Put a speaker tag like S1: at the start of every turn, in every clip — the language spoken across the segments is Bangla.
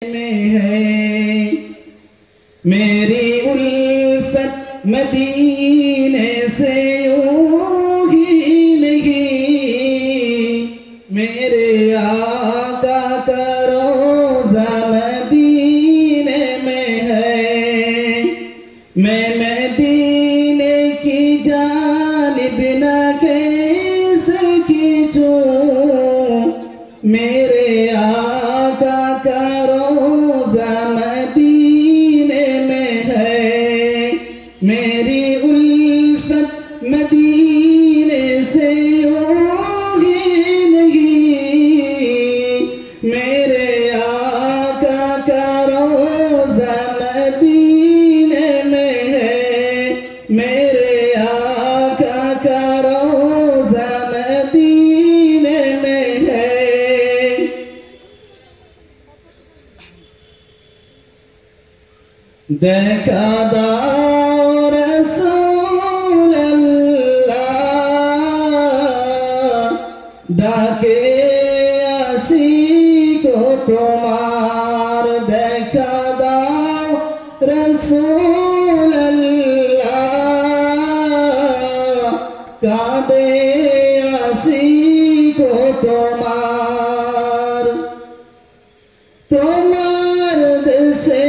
S1: में है मेरी उल्फत मदीने से होगी नहीं। मेरे आका का रोज़ा मदीने में है। मैं मदीने की जानिब न कैसे खींचूं। मेरे आका का रोज़ा मदीने में है। मेरी उल्फत मदीने से होगी नहीं। मेरे आका का रोज़ा मदीने में है। मेरे आका का रोज़ा मदीने में है। देखा दाओ रसूल अल्लाह डाके आशिको तुम्हार। देखा दाओ रसूल अल्लाह कादे आशिको तुम्हार। তোমার দেশে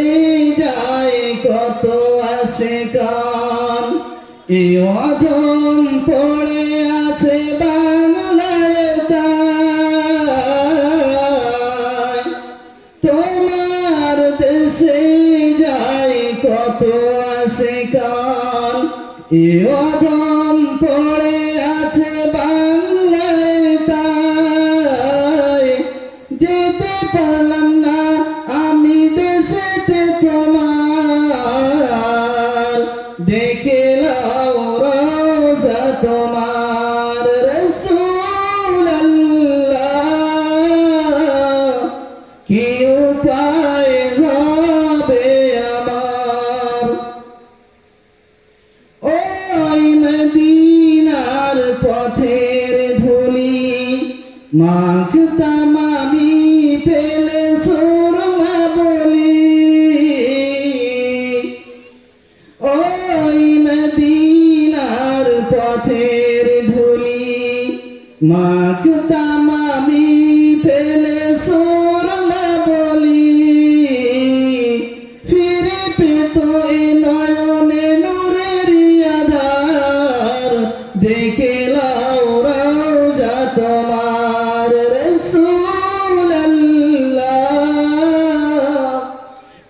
S1: যায় কত আশিকান। এই অধম পড়ে আছে বাংলায় তাই। তোমার দেশে যায় কত আশিকান। এই অধম পড়ে আছে বাংলায় তাই। যেতে পারলাম না আমি দেশেতে তোমার। দেখে লাও রওজা তোমার রাসূল আল্লাহ। কি উপায় হবে আমার। ওই মদিনার পথের ধুলি মাখতাম আমি পেলে সুরমা বলি। ওই মদিনার পথের ধুলি মাখতাম আমি পেলে সুরমা বলি। ফিরে পেত এ নয়নে নূরের আধার। দেখে লাও রওজা তোমার রাসূল আল্লাহ।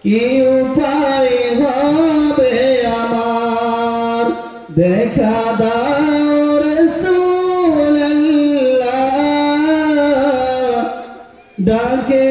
S1: কি উপায় হবে আমার। দেখা দাও রাসূল আল্লাহ ডাকে